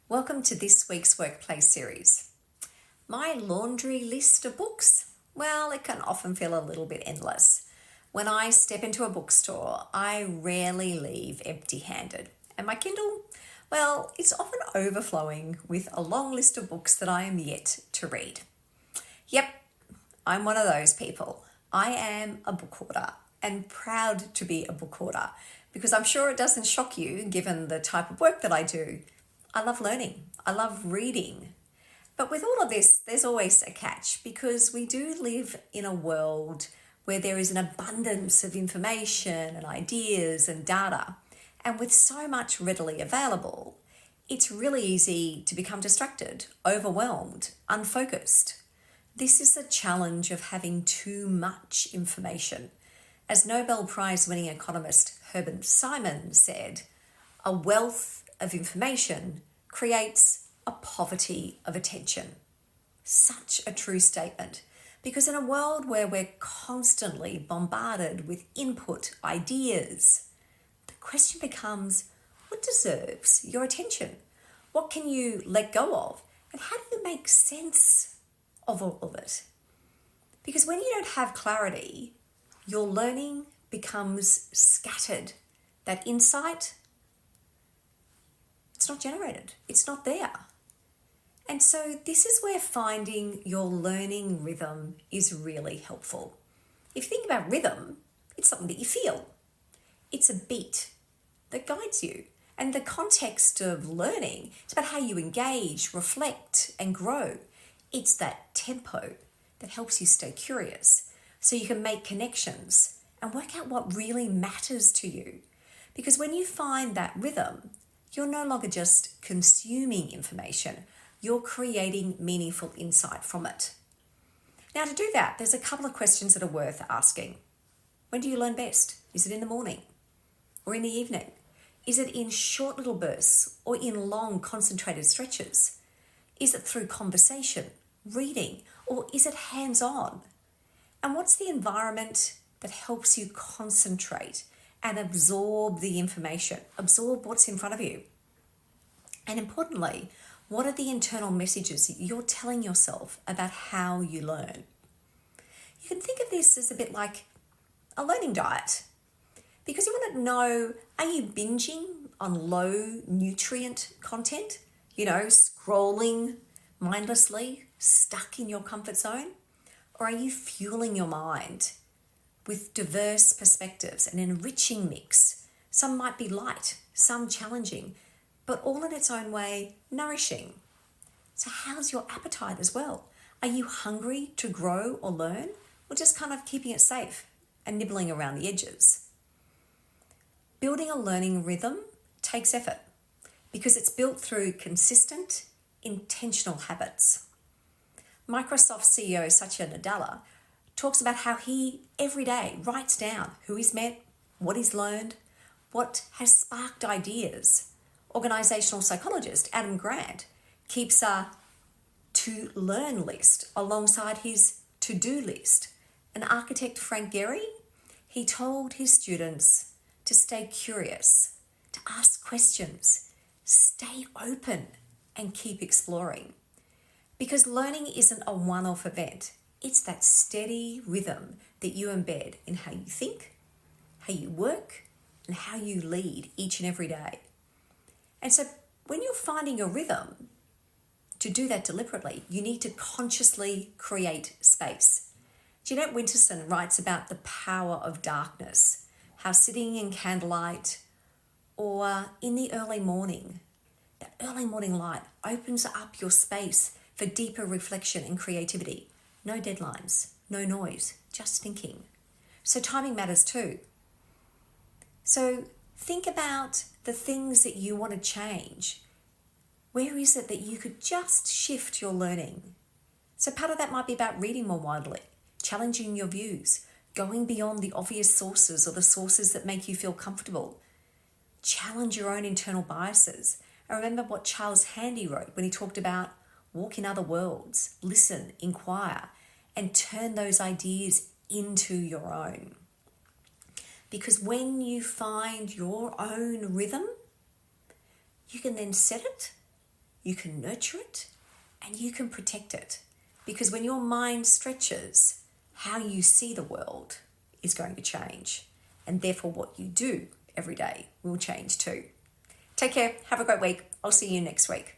Welcome to this week's Workplace series. My laundry list of books, well, it can often feel a little bit endless. When I step into a bookstore, I rarely leave empty-handed. And my Kindle, well, it's often overflowing with a long list of books that I am yet to read. Yep, I'm one of those people. I am a book hoarder and proud to be a book hoarder because I'm sure it doesn't shock you given the type of work that I do. I love learning. I love reading. But with all of this, there's always a catch because we do live in a world where there is an abundance of information and ideas and data. And with so much readily available, it's really easy to become distracted, overwhelmed, unfocused. This is the challenge of having too much information. As Nobel Prize-winning economist Herbert Simon said, a wealth of information creates a poverty of attention. Such a true statement, because in a world where we're constantly bombarded with input ideas, the question becomes, what deserves your attention? What can you let go of? And how do you make sense of all of it? Because when you don't have clarity, your learning becomes scattered. That insight, it's not generated. It's not there. And so this is where finding your learning rhythm is really helpful. If you think about rhythm, it's something that you feel. It's a beat that guides you. And the context of learning, it's about how you engage, reflect, and grow. It's that tempo that helps you stay curious so you can make connections and work out what really matters to you. Because when you find that rhythm, you're no longer just consuming information, you're creating meaningful insight from it. Now, to do that, there's a couple of questions that are worth asking. When do you learn best? Is it in the morning or in the evening? Is it in short little bursts or in long concentrated stretches? Is it through conversation, reading, or is it hands-on? And what's the environment that helps you concentrate and absorb the information, absorb what's in front of you? And importantly, what are the internal messages that you're telling yourself about how you learn? You can think of this as a bit like a learning diet, because you want to know, are you binging on low nutrient content? Scrolling mindlessly, stuck in your comfort zone? Or are you fueling your mind with diverse perspectives, an enriching mix? Some might be light, some challenging, but all in its own way nourishing. So how's your appetite as well? Are you hungry to grow or learn, or just kind of keeping it safe and nibbling around the edges? Building a learning rhythm takes effort because it's built through consistent, intentional habits. Microsoft CEO Satya Nadella talks about how he every day writes down who he's met, what he's learned, what has sparked ideas. Organizational psychologist Adam Grant keeps a to-learn list alongside his to-do list. And architect Frank Gehry, he told his students to stay curious, to ask questions, stay open, and keep exploring. Because learning isn't a one-off event. It's that steady rhythm that you embed in how you think, how you work, and how you lead each and every day. And so when you're finding your rhythm, to do that deliberately, you need to consciously create space. Jeanette Winterson writes about the power of darkness, how sitting in candlelight or in the early morning, that early morning light opens up your space for deeper reflection and creativity. No deadlines, no noise, just thinking. So timing matters too. So think about the things that you want to change. Where is it that you could just shift your learning? So part of that might be about reading more widely, challenging your views, going beyond the obvious sources or the sources that make you feel comfortable. Challenge your own internal biases. And remember what Charles Handy wrote when he talked about walk in other worlds, listen, inquire, and turn those ideas into your own. Because when you find your own rhythm, you can then set it, you can nurture it, and you can protect it. Because when your mind stretches, how you see the world is going to change. And therefore what you do every day will change too. Take care. Have a great week. I'll see you next week.